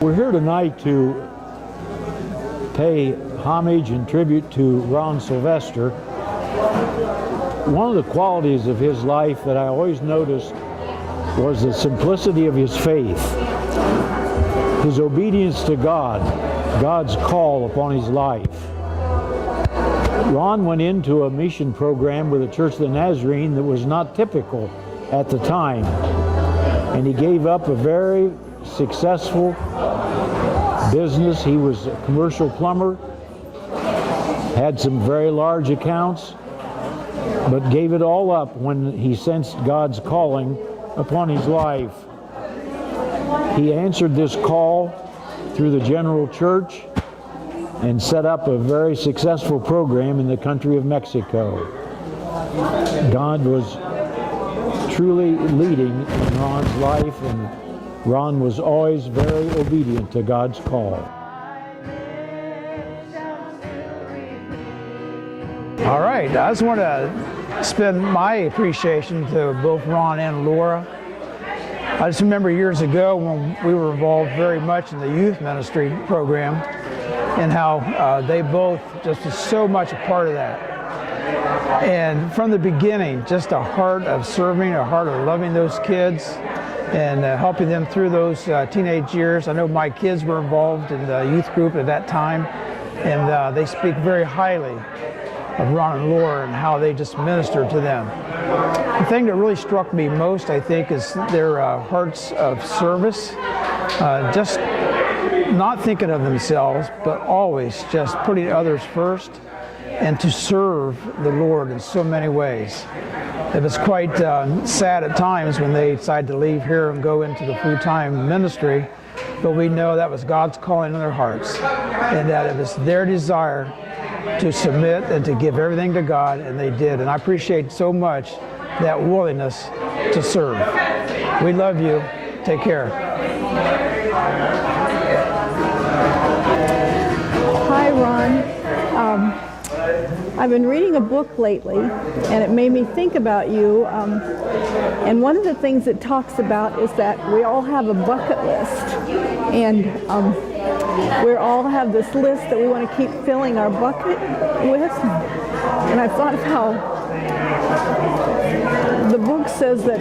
We're here tonight to pay homage and tribute to Ron Sylvester. One of the qualities of his life that I always noticed was the simplicity of his faith, his obedience to God, God's call upon his life. Ron went into a mission program with the Church of the Nazarene that was not typical at the time, and he gave up a very successful business. He was a commercial plumber, had some very large accounts, but gave it all up when he sensed God's calling upon his life. He answered this call through the general church and set up a very successful program in the country of Mexico. God was truly leading in Ron's life, and Ron was always very obedient to God's call. All right, I just want to spend my appreciation to both Ron and Laura. I just remember years ago when we were involved very much in the youth ministry program, and how they both just was so much a part of that. And from the beginning, just a heart of serving, a heart of loving those kids, and helping them through those teenage years. I know my kids were involved in the youth group at that time, and they speak very highly of Ron and Laura and how they just ministered to them. The thing that really struck me most, I think, is their hearts of service, just not thinking of themselves, but always just putting others first and to serve the Lord in so many ways. It was quite sad at times when they decided to leave here and go into the full-time ministry, but we know that was God's calling in their hearts, and that it was their desire to submit and to give everything to God, and they did. And I appreciate so much that willingness to serve. We love you. Take care. Hi, Ron. I've been reading a book lately, and it made me think about you. And one of the things it talks about is that we all have a bucket list, and we all have this list that we want to keep filling our bucket with. And I thought of how the book says that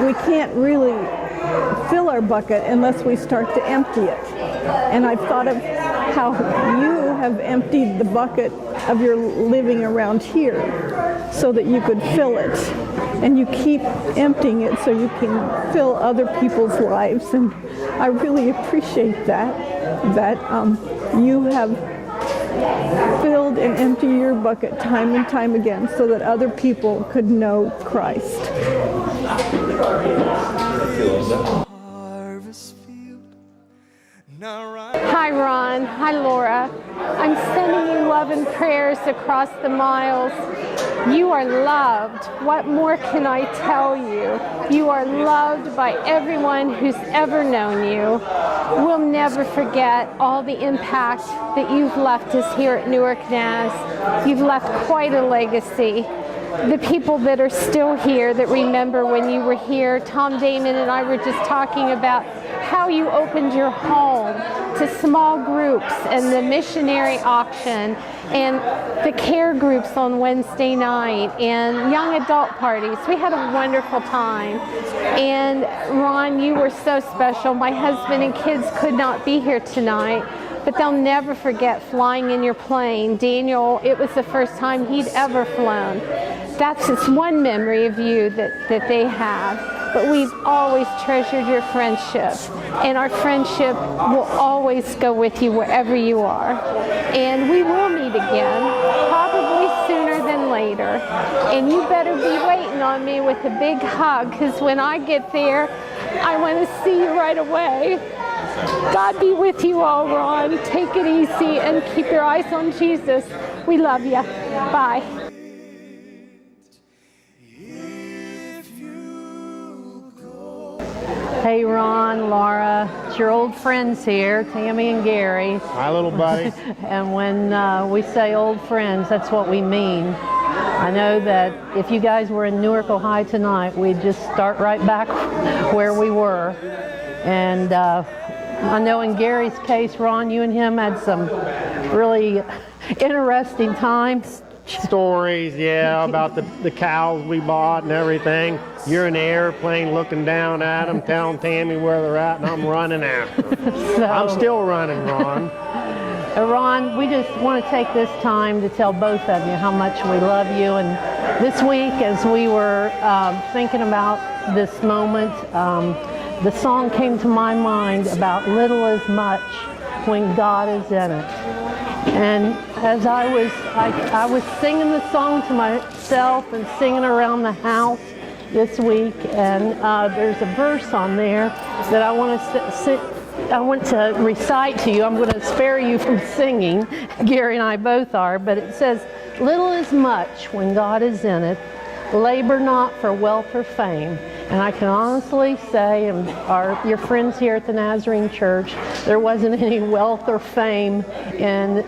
we can't really fill our bucket unless we start to empty it. And I've thought of how you have emptied the bucket of your living around here so that you could fill it. And you keep emptying it so you can fill other people's lives. And I really appreciate that you have filled and emptied your bucket time and time again so that other people could know Christ. Hi, Ron. Hi, Laura. I'm sending you love and prayers across the miles. You are loved. What more can I tell you? You are loved by everyone who's ever known you. We'll never forget all the impact that you've left us here at Newark Naz. You've left quite a legacy. The people that are still here that remember when you were here, Tom Damon and I were just talking about how you opened your home to small groups and the missionary auction and the care groups on Wednesday night and young adult parties. We had a wonderful time. And Ron, you were so special. My husband and kids could not be here tonight, but they'll never forget flying in your plane. Daniel, it was the first time he'd ever flown. That's just one memory of you that they have. But we've always treasured your friendship, and our friendship will always go with you wherever you are. And we will meet again, probably sooner than later. And you better be waiting on me with a big hug, because when I get there, I want to see you right away. God be with you all, Ron. Take it easy and keep your eyes on Jesus. We love you. Bye. Hey Ron, Laura, it's your old friends here, Tammy and Gary. Hi little buddy. And when we say old friends, that's what we mean. I know that if you guys were in Newark, Ohio tonight, we'd just start right back where we were. And I know in Gary's case, Ron, you and him had some really interesting times. Stories, yeah, about the cows we bought and everything. You're in the airplane looking down at them, telling Tammy where they're at, and I'm running after them. I'm still running, Ron. Ron, we just want to take this time to tell both of you how much we love you. And this week, as we were thinking about this moment, the song came to my mind about little as much when God is in it. And as I was singing the song to myself and singing around the house this week, and there's a verse on there that I want to recite to you. I'm going to spare you from singing. Gary and I both are, but it says, "Little is much when God is in it. Labor not for wealth or fame." And I can honestly say, and your friends here at the Nazarene Church, there wasn't any wealth or fame in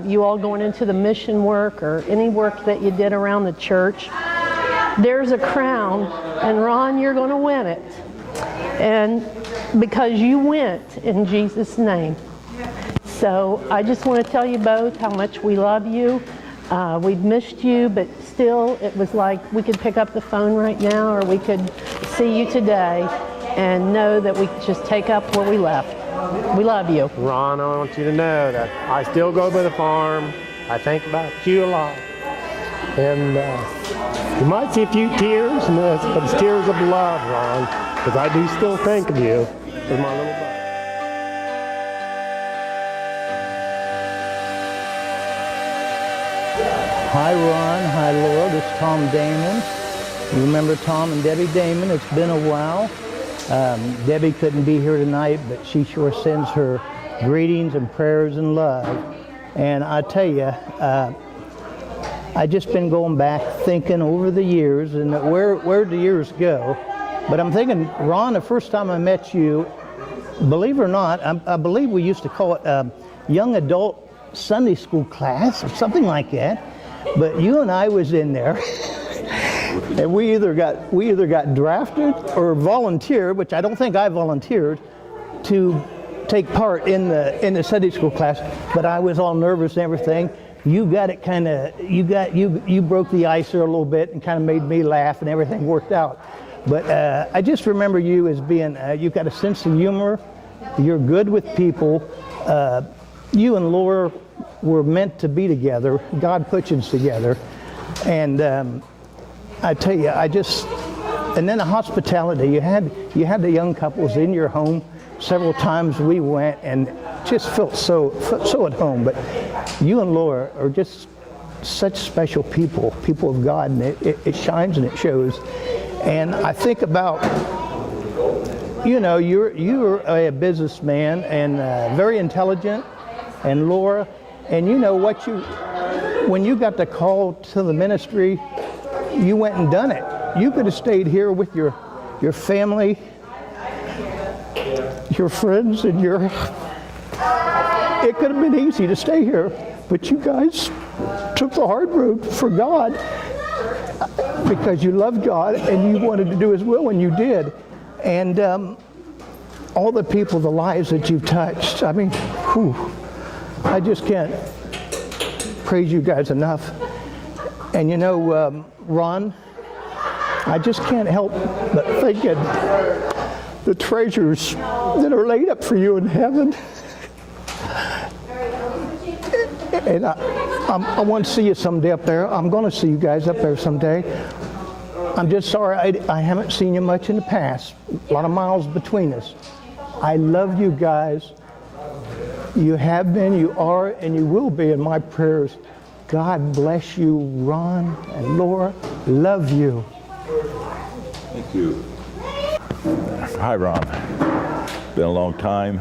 you all going into the mission work or any work that you did around the church. There's a crown, and Ron, you're going to win it. And because you went in Jesus' name. So I just want to tell you both how much we love you. We've missed you, but still it was like we could pick up the phone right now, or we could see you today and know that we could just take up where we left. We love you. Ron, I want you to know that I still go by the farm. I think about you a lot. And you might see a few tears in this, but it's tears of love, Ron, because I do still think of you as my little brother. Hi Ron, hi Laura, this is Tom Damon. You remember Tom and Debbie Damon? It's been a while. Debbie couldn't be here tonight, but she sure sends her greetings and prayers and love. And I tell you, I just been going back thinking over the years and where'd the years go. But I'm thinking, Ron, the first time I met you, believe it or not, I believe we used to call it young adult Sunday school class or something like that. But you and I was in there, and we either got drafted or volunteered, which I don't think I volunteered, to take part in the Sunday school class. But I was all nervous and everything. You got it kind of, you broke the ice there a little bit and kind of made me laugh, and everything worked out. But I just remember you as being, you've got a sense of humor. You're good with people. You and Laura were meant to be together. God put you together. And I tell you, and then the hospitality. You had the young couples in your home. Several times we went and just felt so at home. But you and Laura are just such special people of God, and it shines and it shows. And I think about, you're a businessman and very intelligent, and Laura, and you know what when you got the call to the ministry, you went and done it. You could have stayed here with your family, your friends, and it could have been easy to stay here, but you guys took the hard road for God because you loved God and you wanted to do His will, and you did. And all the people, the lives that you've touched, I mean, I just can't praise you guys enough. And Ron, I just can't help but thinking the treasures that are laid up for you in heaven. And I want to see you someday up there. I'm going to see you guys up there someday. I'm just sorry I haven't seen you much in the past. A lot of miles between us. I love you guys. You have been, you are, and you will be in my prayers. God bless you, Ron and Laura. Love you. Thank you. Hi, Ron. Been a long time.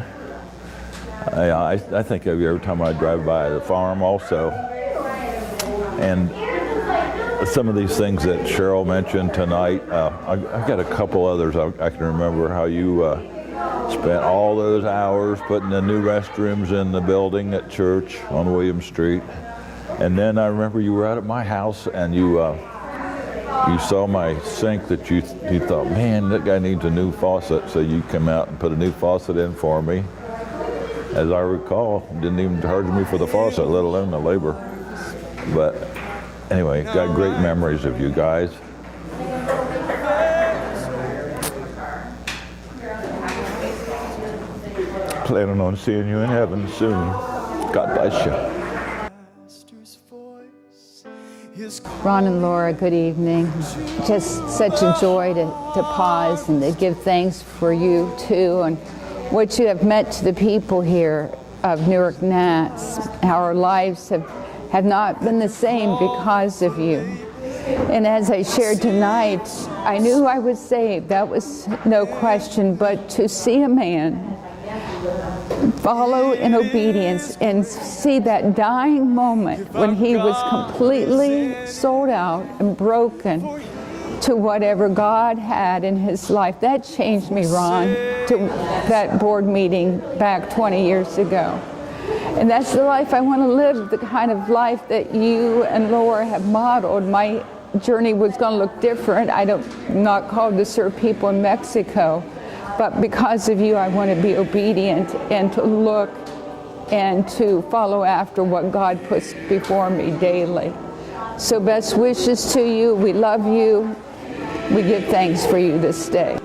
I think of you every time I drive by the farm also. And some of these things that Cheryl mentioned tonight, I've got a couple others. I can remember how you spent all those hours putting the new restrooms in the building at church on William Street. And then I remember you were out at my house and you saw my sink that you thought, man, that guy needs a new faucet. So you came out and put a new faucet in for me. As I recall, didn't even charge me for the faucet, let alone the labor. But anyway, got great memories of you guys. Planning on seeing you in heaven soon. God bless you. Ron and Laura, good evening. Just such a joy to pause and to give thanks for you too and what you have meant to the people here of Newark Nats. Our lives have not been the same because of you. And as I shared tonight, I knew I was saved, that was no question, but to see a man follow in obedience and see that dying moment when he was completely sold out and broken to whatever God had in his life. That changed me, Ron, to that board meeting back 20 years ago. And that's the life I want to live, the kind of life that you and Laura have modeled. My journey was going to look different. I'm not called to serve people in Mexico. But because of you, I want to be obedient and to look and to follow after what God puts before me daily. So best wishes to you. We love you. We give thanks for you this day.